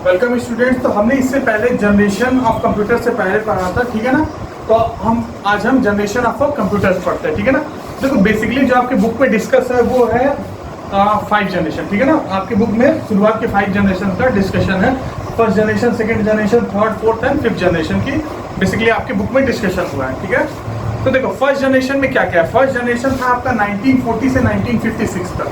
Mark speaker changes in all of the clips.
Speaker 1: Welcome students. तो हमने इससे पहले जनरेशन ऑफ कंप्यूटर से पहले पढ़ा था, ठीक है ना। तो आज हम जनरेशन ऑफ कंप्यूटर्स पढ़ते हैं, ठीक है ना। देखो बेसिकली जो आपके बुक में डिस्कस है वो है 5 जनरेशन, ठीक है ना। आपके बुक में शुरुआत के 5 जनरेशन का डिस्कशन है। First generation, second generation, third, fourth and fifth generation की बेसिकली आपके बुक में डिस्कशन हुआ है, ठीक है। तो देखो फर्स्ट जनरेशन में क्या क्या है। फर्स्ट जनरेशन था आपका 1940 से 1956 तक।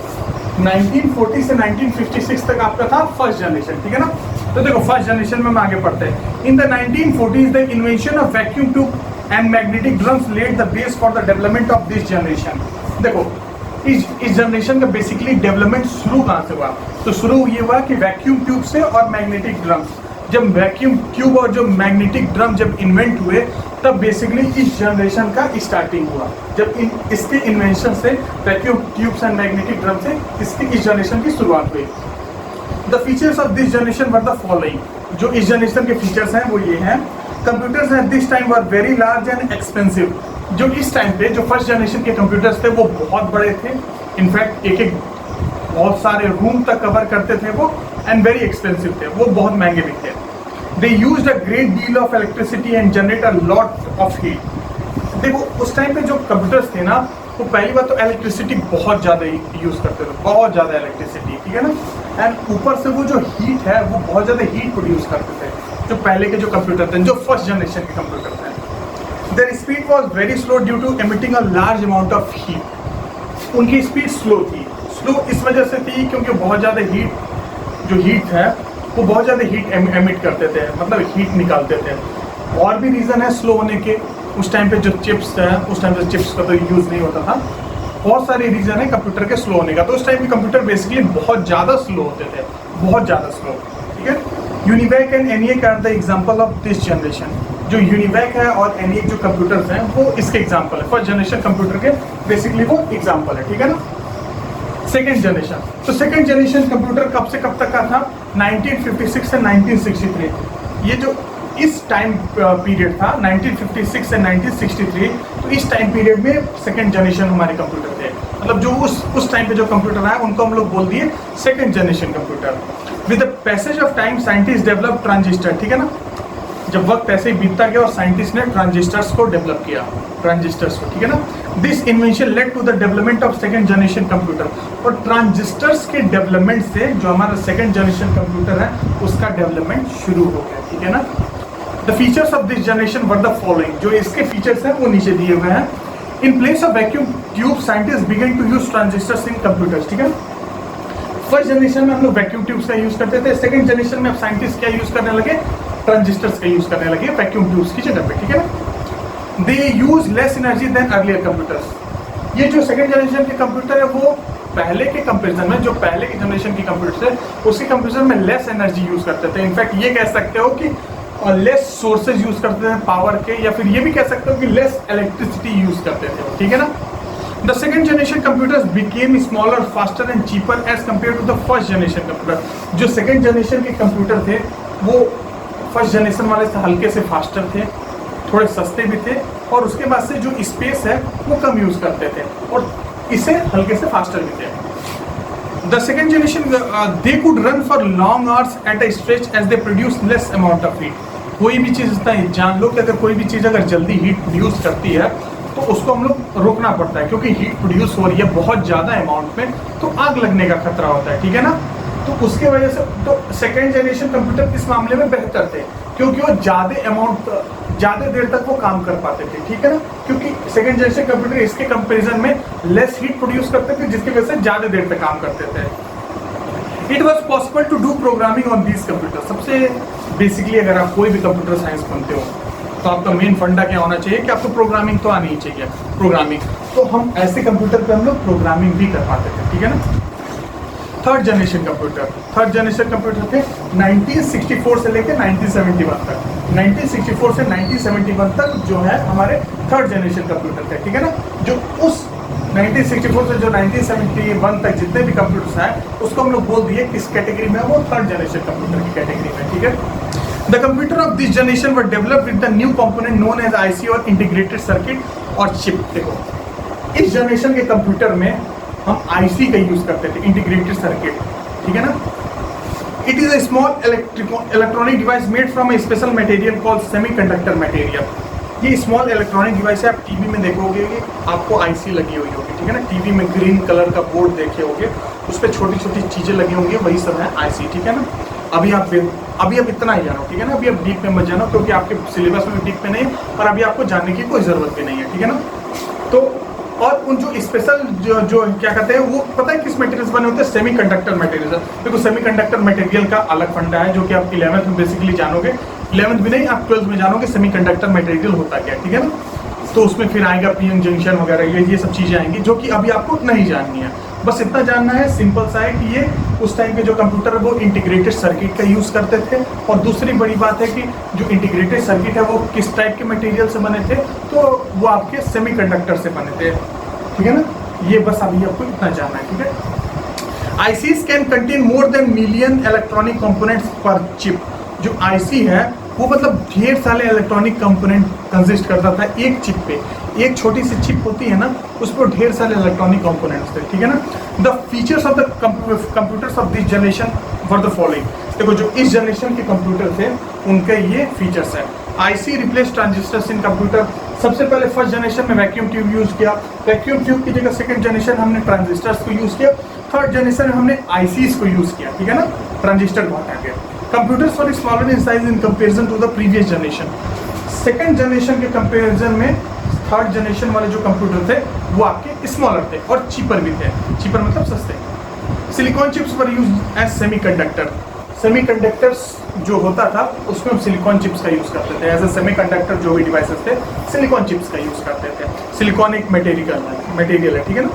Speaker 1: 1940 से 1956 तक आपका था फर्स्ट जनरेशन, ठीक है ना। तो देखो फर्स्ट जनरेशन में हम आगे पढ़ते हैं। In the 1940s the invention of vacuum tube and magnetic drums led the base for the development of this generation. देखो इस जनरेशन का बेसिकली डेवलपमेंट शुरू कहाँ से हुआ। तो शुरू ये हुआ कि वैक्यूम ट्यूब से और मैग्नेटिक ड्रम्स। जब वैक्यूम ट्यूब और जो मैग्नेटिक ड्रम जब इन्वेंट हुए तब बेसिकली इस जनरेशन का स्टार्टिंग हुआ। जब इसके इन्वेंशन से vacuum tubes and magnetic drum से इस जनरेशन की शुरुआत हुई। The features of this generation were the following. जो इस जनरेशन के फीचर्स हैं वो ये हैं। Computers at this time were very large and expensive. जो इस टाइम पे जो फर्स्ट जनरेशन के कंप्यूटर्स थे वो बहुत बड़े थे। इनफैक्ट एक बहुत सारे रूम तक कवर करते थे वो, एंड वेरी एक्सपेंसिव थे, वो बहुत महंगे भी थे। They used a great deal of electricity and generate a lot of heat. देखो उस टाइम पे जो कंप्यूटर्स थे ना, तो पहली बात तो इलेक्ट्रिसिटी बहुत ज़्यादा यूज़ करते थे, बहुत ज़्यादा इलेक्ट्रिसिटी, ठीक है ना। एंड ऊपर से वो जो हीट है वो बहुत ज़्यादा हीट प्रोड्यूस करते थे जो पहले के जो कंप्यूटर थे, जो फर्स्ट जनरेशन के कंप्यूटर थे। Their speed was very slow due to emitting a large amount of heat. उनकी स्पीड स्लो थी। स्लो इस वजह से थी क्योंकि बहुत ज़्यादा हीट है वो बहुत ज़्यादा हीट एमिट करते थे, मतलब हीट निकालते थे। और भी रीज़न है स्लो होने के। उस टाइम पे जो चिप्स है, उस टाइम पे चिप्स का तो यूज़ नहीं होता था। बहुत सारे रीज़न है कंप्यूटर के स्लो होने का। तो उस टाइम के कंप्यूटर बेसिकली बहुत ज़्यादा स्लो होते थे, बहुत ज़्यादा स्लो, ठीक है। UNIVAC and ENIAC are the example of this generation. जो यूनिवैक है और एनईएक जो कंप्यूटर्स हैं वो इसके एग्जाम्पल है, फर्स्ट जनरेशन कंप्यूटर के बेसिकली वो एग्जाम्पल है, ठीक है ना। सेकेंड जनरेशन, तो सेकेंड जनरेशन कंप्यूटर कब से कब तक का था, 1956 से 1963। ये जो इस टाइम पीरियड था 1956 से 1963, तो इस टाइम पीरियड में सेकेंड जनरेशन हमारे कंप्यूटर थे। मतलब जो उस टाइम पे जो कंप्यूटर आए उनको हम लोग बोल दिए second generation computer. With the passage of time scientist develop transistor, ठीक है ना। जब वक्त ऐसे ही बीतता गया और साइंटिस्ट ने ट्रांजिस्टर्स को डेवलप किया, ट्रांजिस्टर्स को, ठीक है ना। This invention led to the development of second generation computer. और ट्रांजिस्टर्स के डेवलपमेंट से जो हमारा सेकेंड जनरेशन कंप्यूटर है उसका डेवलपमेंट शुरू हो गया, ठीक है ना। The features of this generation were the following. जो इसके फीचर्स हैं वो नीचे दिए हुए हैं। In place of vacuum tube scientist began to use transistors in computers, ठीक है। फर्स्ट जनरेशन में हम लोग वैक्यूम ट्यूब्स का यूज करते थे। सेकेंड जनरेशन में अब साइंटिस्ट क्या यूज करने लगे, ट्रांजिस्टर्स का यूज करने लगे वैक्यूम ट्यूब्स की जगह पे, ठीक है ना। They use less energy than earlier computers. ये जो सेकेंड जनरेशन के कंप्यूटर है वो पहले के कंपेरिजन में, जो पहले के जनरेशन के कंप्यूटर थे उसके कंपेरिजन में लेस एनर्जी यूज करते थे। इनफैक्ट ये कह सकते हो कि लेस सोर्सेज यूज करते थे पावर के, या फिर ये भी कह सकते हो कि लेस इलेक्ट्रिसिटी यूज करते थे, ठीक है ना। The second generation computers became smaller, faster and cheaper as compared to the first generation computer. जो सेकेंड जनरेशन के कंप्यूटर थे वो फर्स्ट जनरेशन वाले से हल्के से फास्टर थे, थोड़े सस्ते भी थे, और उसके बाद से जो स्पेस है वो कम यूज करते थे और इसे हल्के से फास्टर भी थे। The second generation they could run for long hours at a stretch as they produce less amount of heat. कोई भी चीज़ इतना जान लो कि अगर कोई भी चीज़ अगर जल्दी हीट प्रोड्यूस करती है तो उसको हम लोग रोकना पड़ता है, क्योंकि हीट प्रोड्यूस हो रही है बहुत ज़्यादा अमाउंट में तो आग लगने का खतरा होता है, ठीक है ना। तो उसके वजह से तो सेकेंड जनरेशन कंप्यूटर इस मामले में बेहतर थे, क्योंकि वो ज़्यादा देर तक वो काम कर पाते थे, ठीक है ना। क्योंकि सेकेंड जनरेशन कंप्यूटर इसके कंपैरिजन में लेस हीट प्रोड्यूस करते थे, जिसकी वजह से ज़्यादा देर तक काम करते थे। It was possible to do programming on these computer. सबसे बेसिकली अगर आप कोई भी कंप्यूटर साइंस बनते हो तो आपका मेन फंडा क्या होना चाहिए कि आपको प्रोग्रामिंग तो आनी ही चाहिए। प्रोग्रामिंग तो हम ऐसे कंप्यूटर पे हम लोग प्रोग्रामिंग भी कर पाते थे, ठीक है ना। थर्ड जनरेशन कंप्यूटर थे 1964 से लेकर 1971 तक। 1964 से 1971 तक जो है हमारे थर्ड जनरेशन कंप्यूटर थे, ठीक है ना। जो उस 1964 से जो 1971 तक जितने भी कंप्यूटर्स हैं उसको हम लोग बोल दिए किस कैटेगरी में है, वो थर्ड जनरेशन कंप्यूटर की कैटेगरी में, ठीक है। The computer of this generation were developed with the new component known as IC और इंटीग्रेटेड सर्किट और चिप। देखो इस जनरेशन के कंप्यूटर में हम आईसी का यूज करते थे, इंटीग्रेटेड सर्किट, ठीक है ना। It is a small electronic device made from A special material called semiconductor material. ये स्मॉल इलेक्ट्रॉनिक डिवाइस है। आप टीवी में देखोगे कि आपको आईसी लगी हुई होगी, ठीक है ना। टीवी में ग्रीन कलर का बोर्ड देखे होगे, उस पर छोटी छोटी चीजें लगी होंगी, वही सब है आईसी, ठीक है ना। अभी आप इतना ही जानो, ठीक है ना। अभी आप डीप में मत जानो, क्योंकि आपके सिलेबस में डीप में नहीं है और अभी आपको जानने की कोई ज़रूरत भी नहीं है, ठीक है ना। तो और उन जो स्पेशल जो क्या कहते हैं, वो पता है किस मटेरियल बने होते हैं? Semiconductor material. देखो सेमीकंडक्टर मटेरियल का अलग फंडा है, जो कि आप 11th में बेसिकली जानोगे। 11th भी नहीं, आप 12th में जानोगे सेमीकंडक्टर मटेरियल होता क्या, ठीक है ना। तो उसमें फिर आएगा पीएन जंक्शन वगैरह, ये सब चीज़ें आएंगी, जो कि अभी आपको नहीं जाननी है। बस इतना जानना है, सिंपल सा है कि ये उस टाइम पे जो कंप्यूटर है वो इंटीग्रेटेड सर्किट का यूज़ करते थे। और दूसरी बड़ी बात है कि जो इंटीग्रेटेड सर्किट है वो किस टाइप के मटेरियल से बने थे, तो वो आपके सेमीकंडक्टर से बने थे, ठीक है ना। ये बस अभी आपको इतना जानना है, ठीक है। ICs can contain more than million electronic components पर चिप। जो आईसी है वो मतलब ढेर सारे इलेक्ट्रॉनिक कंपोनेंट कंसिस्ट करता था एक चिप पे। एक छोटी सी चिप होती है ना, उस पर ढेर सारे इलेक्ट्रॉनिक कंपोनेंट्स थे, ठीक है ना। The features of the computers of this generation for the following. देखो जो इस जनरेशन के कंप्यूटर थे उनके ये फीचर्स है। आईसी रिप्लेस ट्रांजिस्टर्स इन कंप्यूटर। सबसे पहले फर्स्ट जनरेशन में वैक्यूम ट्यूब यूज किया। वैक्यूम ट्यूब की जगह सेकंड जनरेशन हमने ट्रांजिस्टर्स को यूज किया। थर्ड जनरेशन में हमने आईसीज को यूज किया, ठीक है ना। ट्रांजिस्टर को हटा के computers for smaller in size in comparison to the previous generation. Second generation के कंपेरिजन में थर्ड जनरेशन वाले जो कंप्यूटर थे वो आपके स्मॉलर थे और चीपर भी थे। चीपर मतलब सस्ते। Silicon chips were use as semiconductor. Semiconductors जो होता था उसमें हम सिलिकॉन चिप्स का यूज करते थे। एज ए सेमीकंडक्टर जो भी डिवाइसेस थे सिलिकॉन चिप्स का यूज करते थे। सिलिकॉन एक मटेरियल है, ठीक है ना।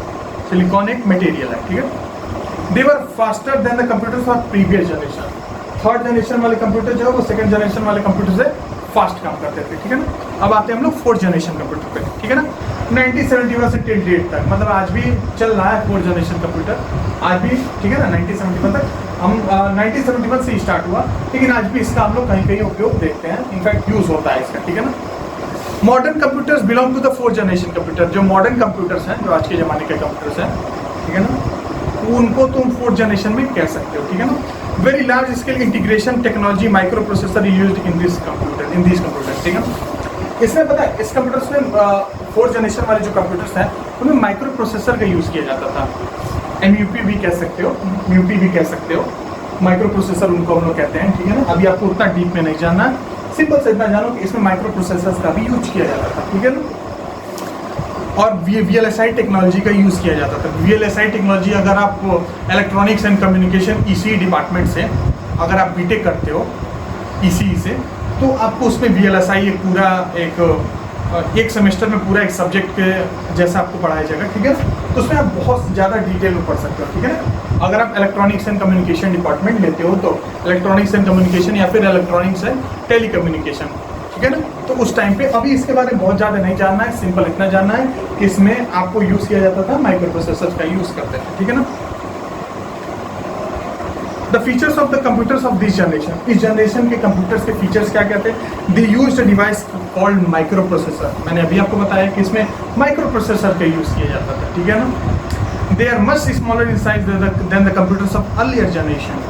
Speaker 1: सिलिकॉन एक मटेरियल है, ठीक है। They were faster than the computers of previous generation. Third generation वाले कंप्यूटर जो है वो सेकंड जनरेशन वाले कंप्यूटर से फास्ट काम करते थे, ठीक है ना। अब आते हैं हम लोग फोर्थ जनरेशन कंप्यूटर पे, ठीक है ना। 1971 से टिल डेट तक, मतलब आज भी चल रहा है फोर्थ जनरेशन कंप्यूटर, आज भी, ठीक है ना। 1971 तक हम 1971 से स्टार्ट हुआ, लेकिन आज भी इसका हम लोग कहीं कहीं उपयोग देखते हैं, इनफैक्ट यूज होता है इसका, ठीक है ना। Modern computers belong to the fourth generation computer. जो मॉडर्न कंप्यूटर्स हैं, जो आज के ज़माने के कंप्यूटर्स हैं, ठीक है ना, उनको तुम फोर्थ जनरेशन में कह सकते हो, ठीक है ना। Very large scale integration technology micro processor used in this computer, ठीक है। इसमें पता है इस कंप्यूटर्स में फोर्थ जनरेशन वाले जो कंप्यूटर्स हैं उनमें माइक्रो प्रोसेसर का यूज़ किया जाता था। MUP भी कह सकते हो, MUP भी कह सकते हो, माइक्रो प्रोसेसर उनको हम लोग कहते हैं, ठीक है ना। अभी आपको उतना डीप में नहीं जानना है, सिंपल से इतना जानो कि इसमें माइक्रो प्रोसेसर्स का भी यूज किया जाता था, ठीक है ना। और VLSI टेक्नोलॉजी का यूज़ किया जाता था। VLSI टेक्नोलॉजी, अगर आप electronics and communication ECE department से अगर आप BTech करते हो ECE से, तो आपको उसमें VLSI एक पूरा एक सेमेस्टर में पूरा एक सब्जेक्ट के जैसा आपको पढ़ाया जाएगा, ठीक है। तो उसमें आप बहुत ज़्यादा डिटेल में पढ़ सकते हो, ठीक है ना। अगर आप इलेक्ट्रॉनिक्स एंड कम्युनिकेशन डिपार्टमेंट लेते हो तो इलेक्ट्रॉनिक्स एंड कम्युनिकेशन या फिर इलेक्ट्रॉनिक्स एंड टेलीकम्युनिकेशन, ठीक है ना। तो उस टाइम पे अभी इसके बारे में बहुत ज़्यादा नहीं जानना है, सिंपल इतना जानना है कि इसमें आपको यूज़ किया जाता था माइक्रो प्रोसेसर का यूज़ करते थे, ठीक है ना। The features of the computers of this generation. इस जनरेशन के कंप्यूटर्स के फीचर्स क्या कहते हैं? They used a device called micro processor. मैंने अभी आपको बताया कि इसमें माइक्रो प्रोसेसर का यूज़ किया जाता था, ठीक है ना। They are much smaller in size than the computers of earlier generation.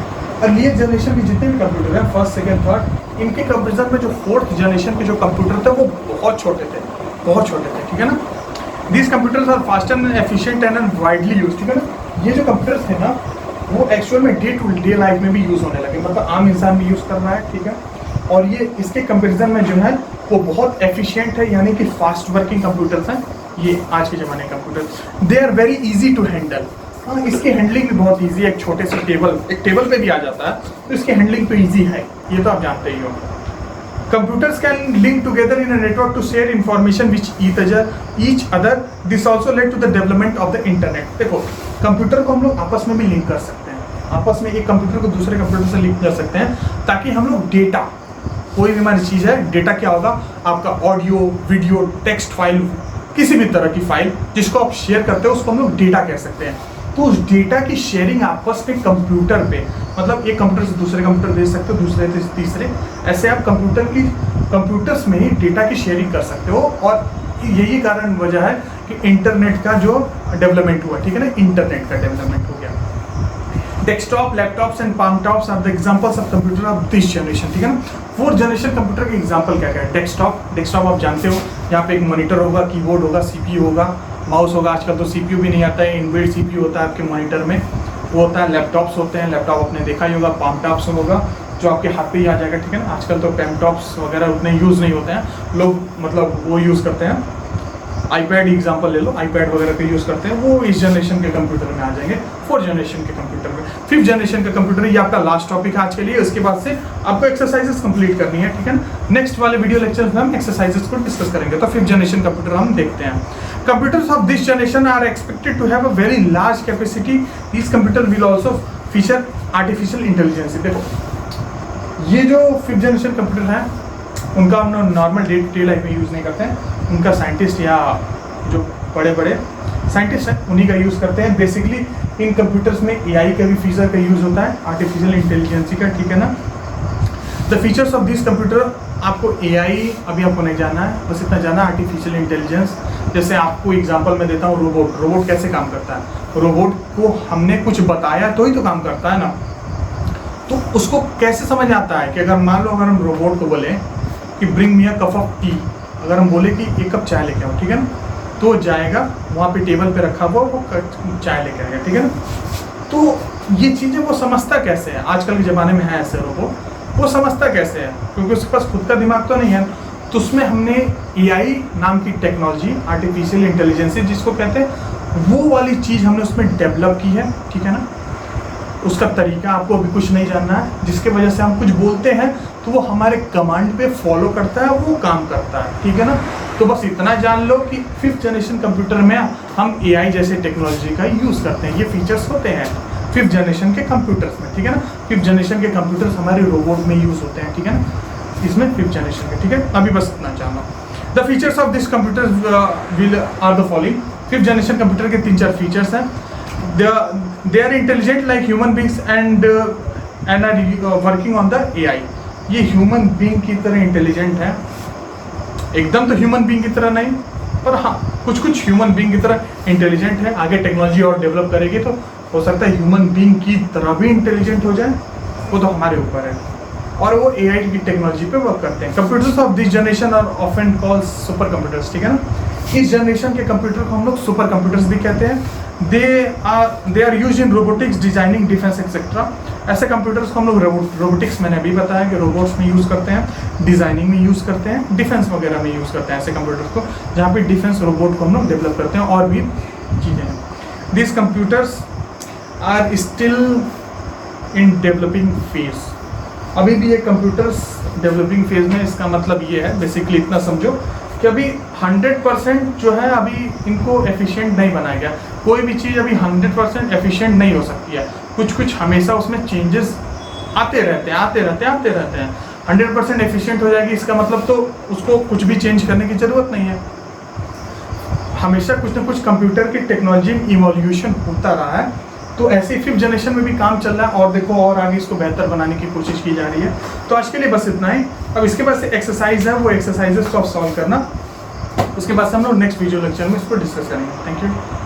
Speaker 1: Earlier generation के जितने भी कंप्यूटर हैं, फर्स्ट सेकेंड थर्ड, इनके कंपेरिजन में जो फोर्थ जनरेशन के जो कंप्यूटर थे वो बहुत छोटे थे, बहुत छोटे थे, ठीक है ना। These computers are faster and efficient and widely use, ठीक है ना। ये जो कंप्यूटर्स थे ना वो एक्चुअल में डे टू डे लाइफ में भी यूज़ होने लगे, मतलब आम इंसान भी यूज़ कर रहा है, ठीक है। और ये इसके कंपैरिजन में जो है वो बहुत एफिशिएंट है, यानी कि फास्ट वर्किंग कंप्यूटर्स हैं ये आज के ज़माने के computer. They are very easy to handle. हाँ, इसकी हैंडलिंग भी बहुत इजी है। एक छोटे से टेबल पे भी आ जाता है, तो इसकी हैंडलिंग तो इजी है, ये तो आप जानते ही हो। Computers can link together in a network to share information which each other. This also led to the development of the internet. देखो कंप्यूटर को हम लोग आपस में भी लिंक कर सकते हैं, आपस में एक कंप्यूटर को दूसरे कंप्यूटर से लिंक कर सकते हैं, ताकि हम लोग डेटा, कोई भी हमारी चीज़ है, डेटा क्या होगा आपका, ऑडियो वीडियो टेक्स्ट फाइल, किसी भी तरह की फाइल जिसको आप शेयर करते हो उसको हम लोग डेटा कह सकते हैं। तो उस डेटा की शेयरिंग आपस में कंप्यूटर पे, मतलब एक कंप्यूटर से दूसरे कंप्यूटर भेज सकते हो, दूसरे से तीसरे, ऐसे आप कंप्यूटर्स में ही डेटा की शेयरिंग कर सकते हो। और यही कारण वजह है कि इंटरनेट का जो डेवलपमेंट हुआ, ठीक है ना, इंटरनेट का डेवलपमेंट हो गया। Desktop, laptops and palmtops are the examples of computer of this generation, ठीक है ना। 4th जनरेशन कंप्यूटर के एग्जांपल क्या क्या है? डेस्कटॉप आप जानते हो, यहाँ पे एक मॉनिटर होगा, कीबोर्ड होगा, सीपीयू होगा, माउस होगा। आजकल तो सीपीयू भी नहीं आता है, इनबिल्ट सीपीयू होता है आपके मॉनिटर में, वो होता है। लैपटॉप्स होते हैं, लैपटॉप आपने देखा ही होगा। पाम टॉप्स होगा जो आपके हाथ पे ही आ जाएगा, ठीक है ना। आजकल तो पैम टॉप्स वगैरह उतने यूज़ नहीं होते हैं, लोग मतलब वो यूज़ करते हैं। आईपैड एग्जांपल ले लो, आईपैड वगैरह का यूज़ करते हैं, वो इस जनरेशन के कंप्यूटर में आ जाएंगे। 4th जनरेशन के कंप्यूटर में। 5th जनरेशन का कंप्यूटर, ये आपका लास्ट टॉपिक है आज के लिए। उसके बाद से आपको एक्सरसाइजेस कंप्लीट करनी है, ठीक है ना। नेक्स्ट वाले वीडियो लेक्चर में हम एक्सरसाइजेस को डिस्कस करेंगे। तो 5th जनरेशन कंप्यूटर हम देखते हैं। Computers of this generation are expected to have a very large capacity. This computer will also feature artificial intelligence. देखो, ये जो 5th जनरेशन कंप्यूटर है, उनका हम normal day to day life में यूज़ नहीं करते हैं। उनका साइंटिस्ट या जो बड़े बड़े साइंटिस्ट हैं उन्हीं का यूज़ करते हैं। बेसिकली इन कंप्यूटर्स में एआई का भी फीचर का यूज़ होता है, आर्टिफिशियल इंटेलिजेंस का, ठीक है ना। The features of this computer, आपको एआई अभी आपको नहीं जाना है, बस इतना जाना आर्टिफिशियल इंटेलिजेंस। जैसे आपको एग्जांपल मैं देता हूँ, रोबोट कैसे काम करता है। रोबोट को हमने कुछ बताया तो ही तो काम करता है ना। तो उसको कैसे समझ आता है कि अगर मान लो अगर हम रोबोट को बोले कि bring me a cup of T, अगर हम बोले कि 1 कप चाय लेके आओ, ठीक है ना, तो जाएगा वहाँ पे टेबल पे रखा हुआ वो चाय लेके आएगा, ठीक है ना। तो ये चीज़ें वो समझता कैसे है? आजकल के ज़माने में है ऐसे रोबोट, वो समझता कैसे है? क्योंकि उसके पास खुद का दिमाग तो नहीं है। तो उसमें हमने एआई नाम की टेक्नोलॉजी, आर्टिफिशियल इंटेलिजेंस जिसको कहते हैं, वो वाली चीज़ हमने उसमें डेवलप की है, ठीक है ना। उसका तरीका आपको अभी कुछ नहीं जानना है, जिसके वजह से हम कुछ बोलते हैं तो वो हमारे कमांड पे फॉलो करता है, वो काम करता है, ठीक है ना। तो बस इतना जान लो कि 5th जनरेशन कंप्यूटर में हम एआई जैसे टेक्नोलॉजी का यूज़ करते हैं। ये फीचर्स होते हैं 5th जनरेशन के कंप्यूटर्स में, ठीक है ना। 5th जनरेशन के कंप्यूटर्स हमारे रोबोट में यूज़ होते हैं, ठीक है ना, इसमें 5th जनरेशन के, ठीक है। अभी बस इतना जानना। The features of this computer will are the following. 5th generation computer के 3-4 फीचर्स हैं। They are intelligent like human beings and are working on the AI। ये ह्यूमन बीइंग की तरह इंटेलिजेंट है, एकदम तो ह्यूमन बीइंग की तरह नहीं, पर हाँ कुछ ह्यूमन बीइंग की तरह इंटेलिजेंट है। आगे टेक्नोलॉजी और डेवलप करेगी तो हो सकता है ह्यूमन बीइंग की तरह भी इंटेलिजेंट हो जाए, वो तो हमारे ऊपर है। और वो एआई की टेक्नोलॉजी पे वर्क करते हैं। Computers of this generation are often called super computers, ठीक है ना। इस जनरेशन के कंप्यूटर को हम लोग सुपर कंप्यूटर्स भी कहते हैं। They are use in robotics, designing, defence etcetera. ऐसे कंप्यूटर्स को हम लोग रोबोटिक्स, मैंने अभी बताया कि रोबोट्स में यूज़ करते हैं, डिज़ाइनिंग में यूज़ करते हैं, डिफेंस वगैरह में यूज़ करते हैं ऐसे कंप्यूटर्स को, जहाँ पे डिफेंस रोबोट को हम लोग डेवलप करते हैं और भी चीज़ें हैं। This computers are still in developing phase. अभी भी ये कंप्यूटर्स डेवलपिंग फेज में। इसका मतलब ये है, बेसिकली इतना समझो कि अभी 100% जो है अभी इनको एफिशिएंट नहीं बनाया गया। कोई भी चीज़ अभी 100% एफिशिएंट नहीं हो सकती है, कुछ हमेशा उसमें चेंजेस आते रहते हैं। 100% एफिशिएंट हो जाएगी, इसका मतलब तो उसको कुछ भी चेंज करने की ज़रूरत नहीं है। हमेशा कुछ ना कुछ कंप्यूटर की टेक्नोलॉजी में इवोल्यूशन होता रहा है। तो ऐसे 5th जनरेशन में भी काम चल रहा है और देखो और आगे इसको बेहतर बनाने की कोशिश की जा रही है। तो आज के लिए बस इतना ही। अब इसके बाद से एक्सरसाइज है, वो एक्सरसाइजेस को आप सॉल्व करना। उसके बाद से हम लोग नेक्स्ट वीडियो लेक्चर में इसको डिस्कस करेंगे। Thank you.